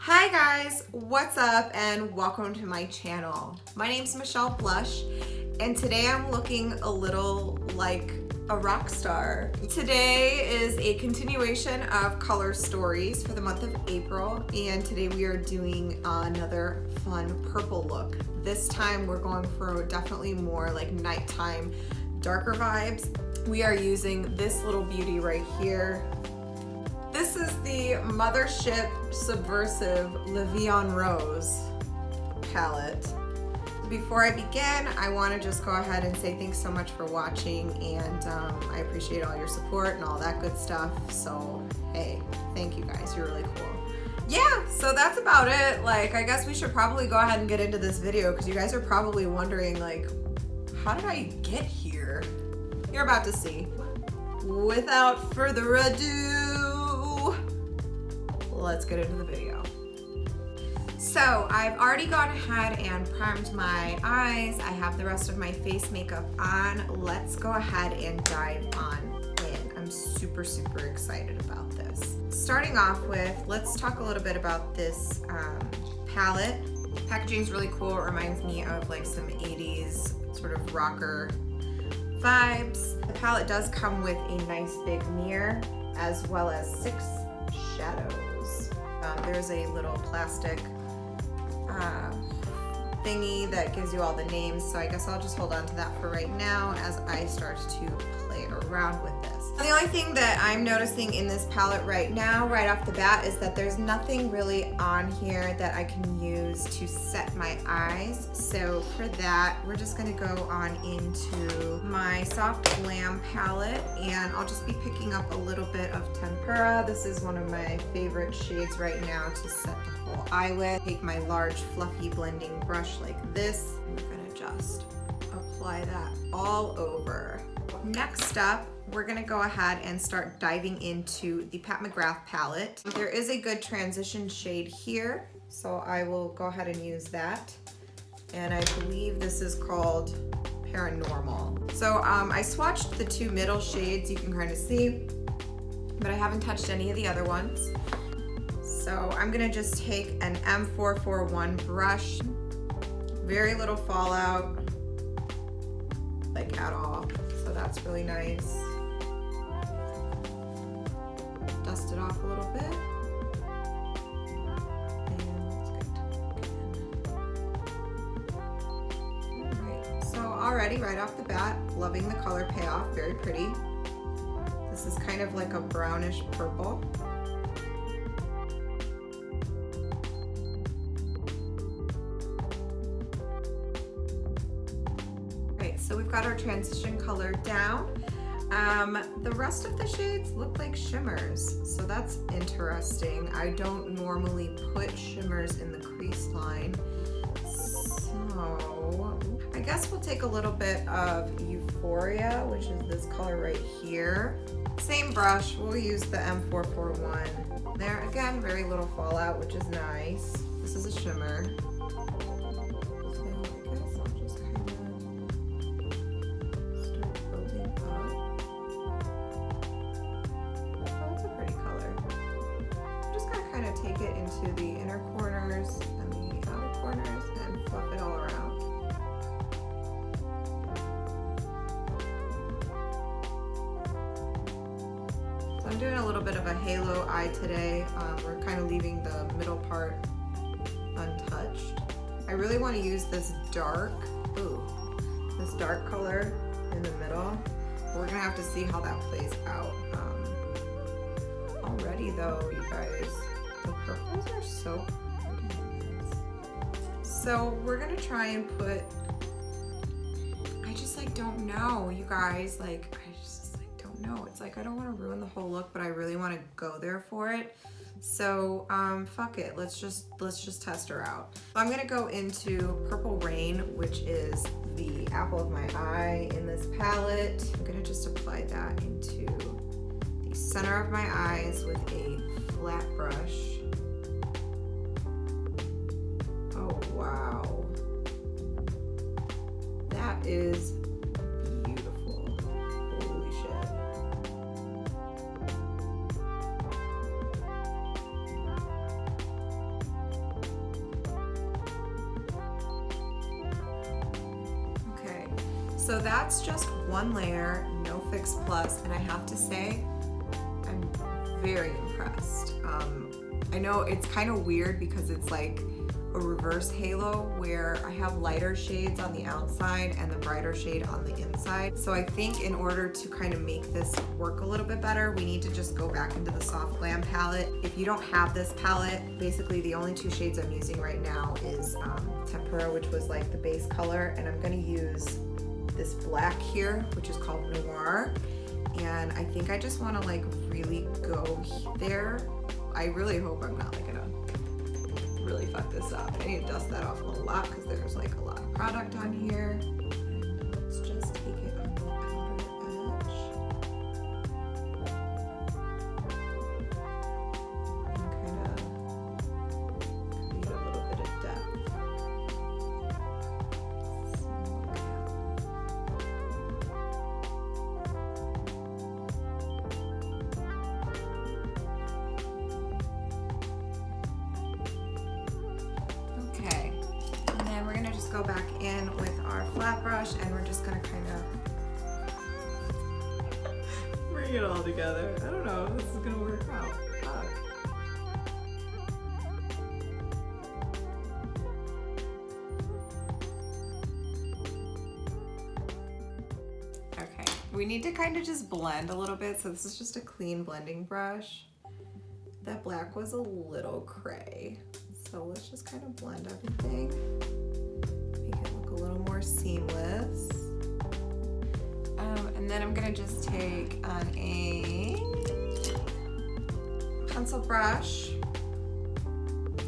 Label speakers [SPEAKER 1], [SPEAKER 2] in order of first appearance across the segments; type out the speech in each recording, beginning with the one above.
[SPEAKER 1] Hi guys, what's up and welcome to my channel. My name's Michelle Blush and today I'm looking a little like a rock star. Today is a continuation of color stories for the month of April, and today we are doing another fun purple look. This time we're going for definitely more like nighttime, darker vibes. We are using this little beauty right here. This is the Mothership Subversive Levion Rose palette. Before I begin, I want to just go ahead and say thanks so much for watching, and I appreciate all your support and all that good stuff. So hey, thank you guys, you're really cool. Yeah, so that's about it. Like, I guess we should probably go ahead and get into this video because you guys are probably wondering like, how did I get here? You're about to see. Without further ado, let's get into the video. So I've already gone ahead and primed my eyes. I have the rest of my face makeup on. Let's go ahead and dive on in. I'm super excited about this. Starting off with, let's talk a little bit about this palette. Packaging is really cool. It reminds me of like some 80s sort of rocker vibes. The palette does come with a nice big mirror as well as 6 shadows. There's a little plastic thingy that gives you all the names, so I guess I'll just hold on to that for right now as I start to play around with this. The only thing that I'm noticing in this palette right now, right off the bat, is that there's nothing really on here that I can use to set my eyes. So for that, we're just gonna go on into my Soft Glam palette, and I'll just be picking up a little bit of Tempera. This is one of my favorite shades right now to set the whole eye with. Take my large fluffy blending brush like this. I'm gonna just apply that all over. Next up, we're gonna go ahead and start diving into the Pat McGrath palette. There is a good transition shade here, so I will go ahead and use that. And I believe this is called Paranormal. So I swatched the 2 middle shades, you can kind of see, but I haven't touched any of the other ones. So I'm gonna just take an M441 brush, very little fallout, like at all. So that's really nice. Dust it off a little bit. And let's get Alright, so already right off the bat, loving the color payoff, very pretty. This is kind of like a brownish purple. So we've got our transition color down. The rest of the shades look like shimmers, so that's interesting. I don't normally put shimmers in the crease line. So I guess we'll take a little bit of Euphoria, which is this color right here. Same brush, we'll use the M441. There again, very little fallout, which is nice. This is a shimmer. Take it into the inner corners and the outer corners and fluff it all around. So I'm doing a little bit of a halo eye today. We're kind of leaving the middle part untouched. I really want to use this dark color in the middle. We're gonna have to see how that plays out. Already though, you guys, the purples are so pretty. So we're gonna try and put, I just like don't know, you guys, like I just like don't know. It's like I don't want to ruin the whole look, but I really want to go there for it. So fuck it, let's just test her out. I'm gonna go into Purple Rain, which is the apple of my eye in this palette. I'm gonna just apply that into the center of my eyes with a flat brush. Oh wow, that is beautiful. Holy shit. So that's just one layer, no Fix Plus, and I have to say, I'm very impressed. I know it's kind of weird because it's like a reverse halo where I have lighter shades on the outside and the brighter shade on the inside. So I think in order to kind of make this work a little bit better, we need to just go back into the Soft Glam palette. If you don't have this palette, basically the only two shades I'm using right now is Tempera, which was like the base color, and I'm gonna use this black here, which is called Noir. And I think I just wanna like really go there. I really hope I'm not like gonna really fuck this up. I need to dust that off a lot because there's like a lot of product on here. And let's just take it on the outer edge. And kind of create a little bit of depth. Go back in with our flat brush and we're just gonna kind of bring it all together. I don't know if this is gonna work out. Fuck. Okay, we need to kind of just blend a little bit. So this is just a clean blending brush. That black was a little cray. So let's just kind of blend everything. A little more seamless. And then I'm gonna just take on a pencil brush.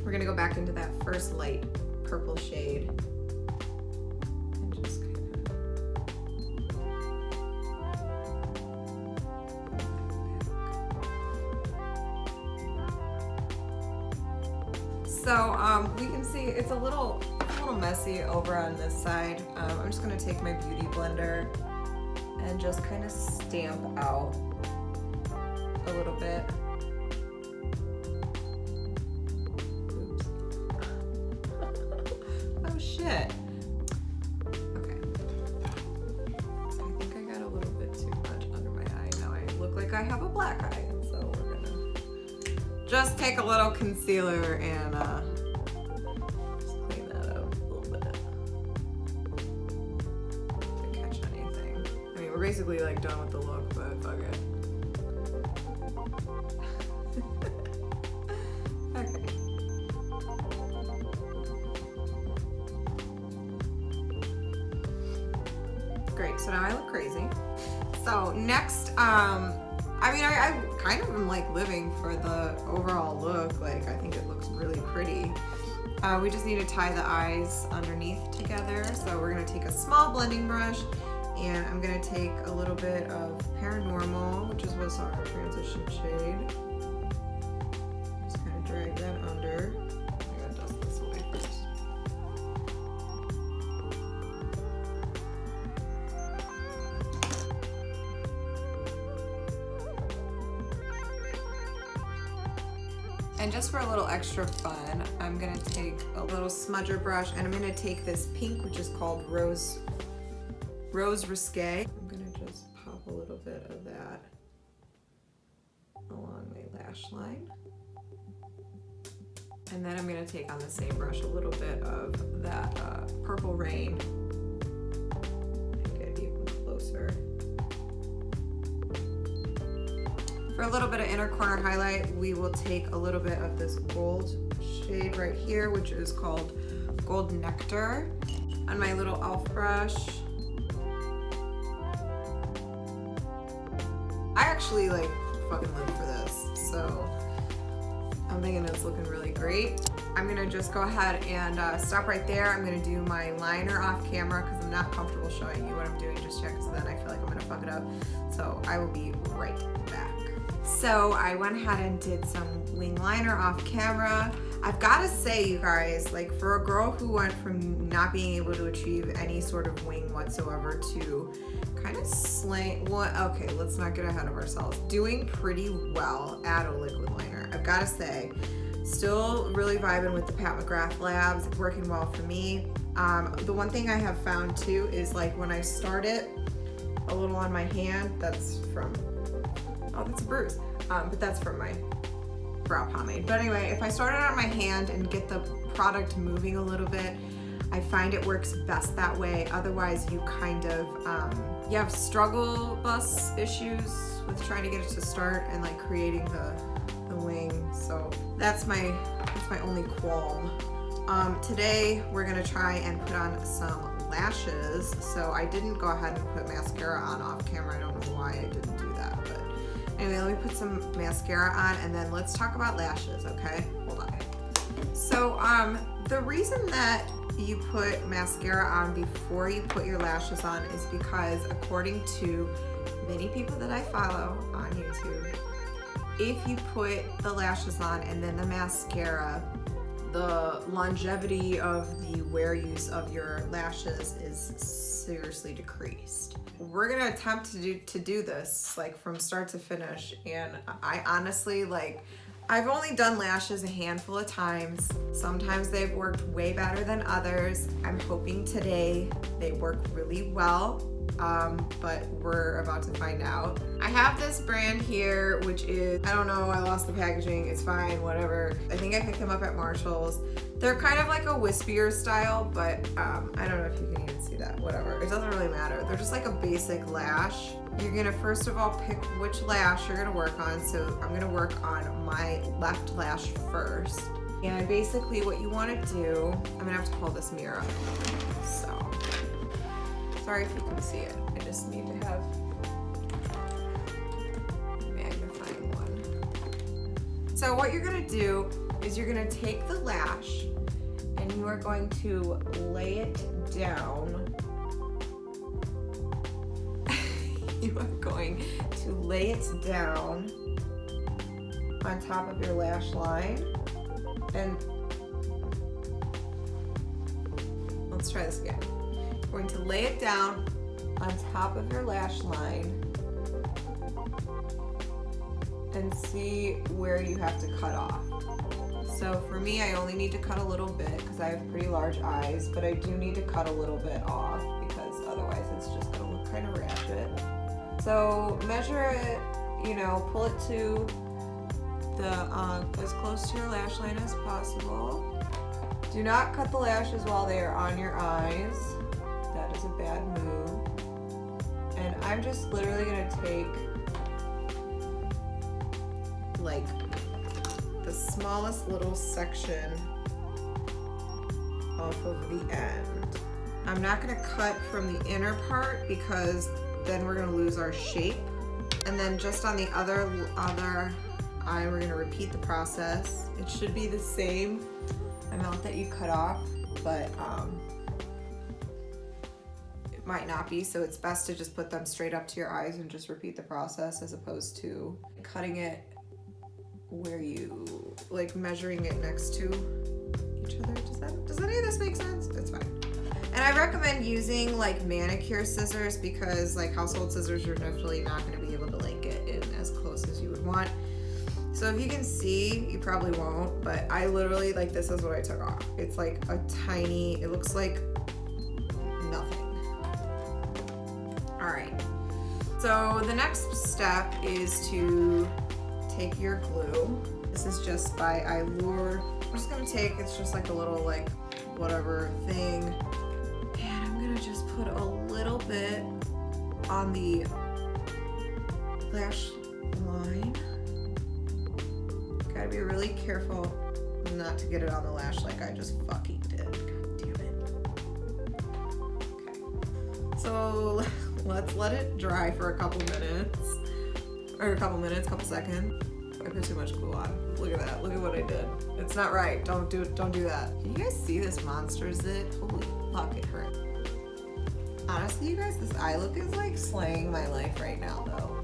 [SPEAKER 1] We're gonna go back into that first light purple shade. And just kind of. So we can see it's a little messy over on this side. I'm just gonna take my beauty blender and just kind of stamp out a little bit. Oops. Oh shit. Okay. So I think I got a little bit too much under my eye. Now I look like I have a black eye, and so we're gonna just take a little concealer and we're basically like done with the look, but fuck it. Okay. Great, so now I look crazy. So next, I mean, I kind of am like living for the overall look. Like, I think it looks really pretty. We just need to tie the eyes underneath together. So we're gonna take a small blending brush and I'm gonna take a little bit of Paranormal, which was our transition shade. Just kind of drag that under. I gotta dust this away first. And just for a little extra fun, I'm gonna take a little smudger brush and I'm gonna take this pink, which is called Rose Risque. I'm gonna just pop a little bit of that along my lash line. And then I'm gonna take on the same brush a little bit of that Purple Rain and get even closer. For a little bit of inner corner highlight, we will take a little bit of this gold shade right here, which is called Gold Nectar, on my little e.l.f. brush. I actually like fucking live for this, so I'm thinking it's looking really great. I'm gonna just go ahead and stop right there. I'm gonna do my liner off camera because I'm not comfortable showing you what I'm doing just yet, because then I feel like I'm gonna fuck it up. So I will be right back. So I went ahead and did some wing liner off camera. I've gotta say, you guys, like, for a girl who went from not being able to achieve any sort of wing whatsoever to kind of okay, let's not get ahead of ourselves. Doing pretty well at a liquid liner. I've gotta say, Still really vibing with the Pat McGrath Labs, working well for me. The one thing I have found too is like when I start it a little on my hand, that's from, oh, that's a bruise, but that's from my brow pomade. But anyway, if I start it on my hand and get the product moving a little bit, I find it works best that way. Otherwise, you kind of, you have struggle bus issues with trying to get it to start and like creating the wing. So that's my only qualm. Today we're gonna try and put on some lashes. So I didn't go ahead and put mascara on off camera. I don't know why I didn't do that, but anyway, let me put some mascara on and then let's talk about lashes, okay? Hold on. So the reason that you put mascara on before you put your lashes on is because according to many people that I follow on YouTube, if you put the lashes on and then the mascara, the longevity of the wear use of your lashes is seriously decreased. We're gonna attempt to do this like from start to finish, and I honestly I've only done lashes a handful of times. Sometimes they've worked way better than others. I'm hoping today they work really well, but we're about to find out. I have this brand here, which is, I don't know, I lost the packaging, it's fine, whatever. I think I picked them up at Marshall's. They're kind of like a wispier style, but I don't know if you can even see that, whatever. It doesn't really matter. They're just like a basic lash. You're gonna first of all pick which lash you're gonna work on. So I'm gonna work on my left lash first. And basically what you wanna do, I'm gonna have to pull this mirror up. So, sorry if you can see it. I just need to have a magnifying one. So what you're gonna do is you're gonna take the lash and you are going to lay it down. You are going to lay it down on top of your lash line, and let's try this again. We're going to lay it down on top of your lash line and see where you have to cut off. So for me, I only need to cut a little bit because I have pretty large eyes, but I do need to cut a little bit off because otherwise it's just gonna look kind of ratchet. So measure it, you know, pull it to the as close to your lash line as possible. Do not cut the lashes while they are on your eyes. That is a bad move. And I'm just literally gonna take like the smallest little section off of the end. I'm not gonna cut from the inner part because then we're gonna lose our shape. And then just on the other eye, we're gonna repeat the process. It should be the same amount that you cut off, but it might not be, so it's best to just put them straight up to your eyes and just repeat the process as opposed to cutting it where you, like measuring it next to each other. Does any of this make sense? It's fine. And I recommend using like manicure scissors because like household scissors, you're definitely not gonna be able to like get in as close as you would want. So if you can see, you probably won't, but I literally, like this is what I took off. It's like a tiny, it looks like nothing. All right, so the next step is to take your glue. This is just by Allure. I'm just gonna take, it's just like a little like whatever thing. And I'm gonna just put a little bit on the lash line. Gotta be really careful not to get it on the lash like I just fucking did. God damn it. Okay. So let's let it dry for a couple minutes. Or a couple minutes, couple seconds. I put too much glue on. Look at that. Look at what I did. It's not right. Don't do that. Can you guys see this monster zit? Holy fuck, it hurt. Honestly, you guys, this eye look is like slaying my life right now though.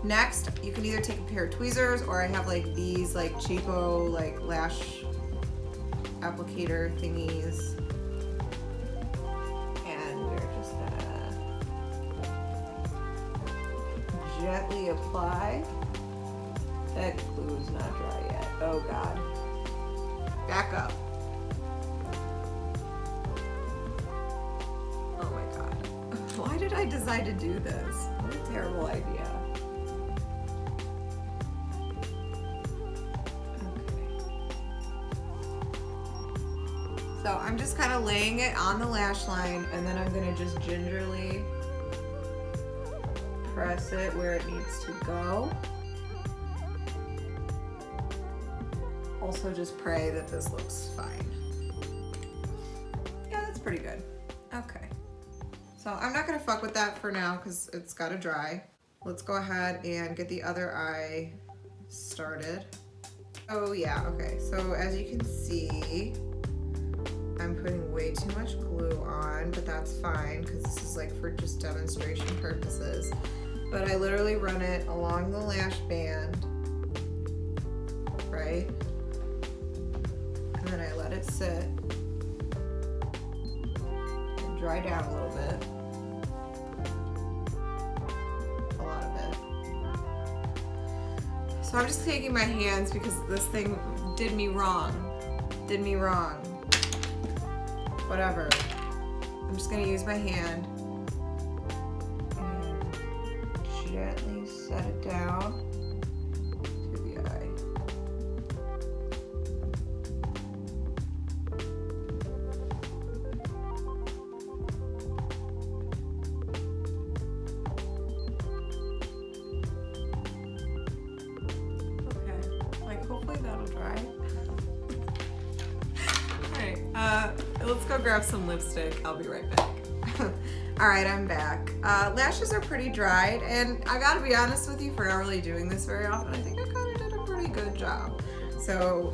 [SPEAKER 1] Next, you can either take a pair of tweezers or I have like these like cheapo like lash applicator thingies. And we're just gonna gently apply. That glue is not dry yet. Oh God. back up. Oh my God. Why did I decide to do this? What a terrible idea. So I'm just kind of laying it on the lash line, and then I'm gonna just gingerly press it where it needs to go. Also just pray that this looks fine. Yeah, that's pretty good. Okay. So I'm not gonna fuck with that for now because it's gotta dry. Let's go ahead and get the other eye started. Oh yeah, okay. So as you can see, I'm putting way too much glue on, but that's fine because this is like for just demonstration purposes. But I literally run it along the lash band, right? And then I let it sit and dry down a little bit. A lot of it. So I'm just taking my hands because this thing did me wrong. Did me wrong. Whatever. I'm just gonna use my hand and gently set it down to the eye. Okay, like hopefully that'll dry. Let's go grab some lipstick. I'll be right back. All right, I'm back. Lashes are pretty dried, and I gotta be honest with you, for not really doing this very often, I think I kind of did a pretty good job. So,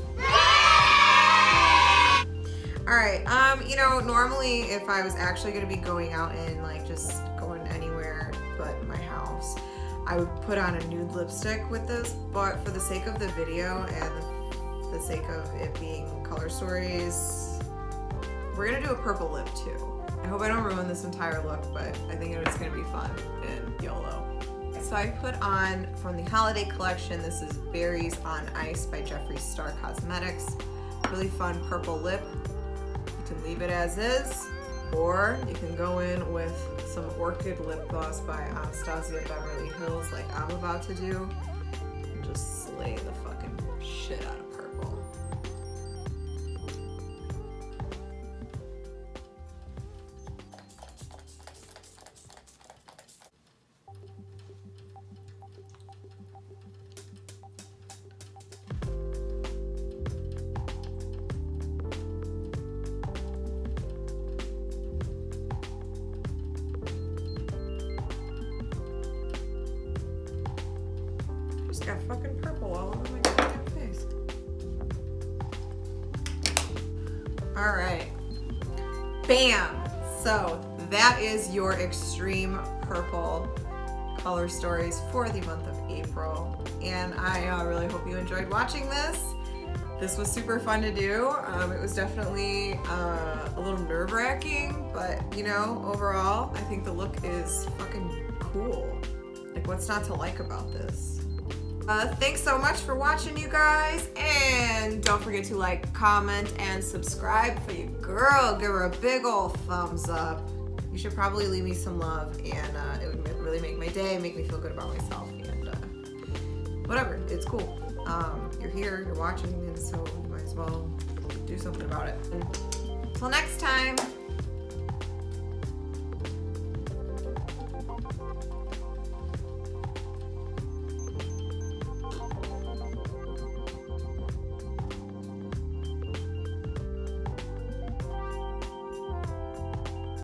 [SPEAKER 1] all right. You know, normally if I was actually gonna be going out and like just going anywhere but my house, I would put on a nude lipstick with this, but for the sake of the video and the sake of it being color stories, we're gonna do a purple lip too. I hope I don't ruin this entire look, but I think it's gonna be fun and YOLO. So I put on, from the holiday collection, this is Berries on Ice by Jeffree Star Cosmetics. Really fun purple lip. You can leave it as is, or you can go in with some Orchid lip gloss by Anastasia Beverly Hills like I'm about to do, and just slay the fucking shit out of purple. Got fucking purple all over my goddamn face. All right, bam. So that is your extreme purple color stories for the month of April, and I really hope you enjoyed watching this. This was super fun to do. It was definitely a little nerve-wracking, but you know, overall, I think the look is fucking cool. Like, what's not to like about this? Thanks so much for watching, you guys, and don't forget to like, comment, and subscribe for your girl. Give her a big old thumbs up. You should probably leave me some love, and it would really make my day, make me feel good about myself, and whatever, it's cool. You're here, you're watching, and so you might as well do something about it. Until next time.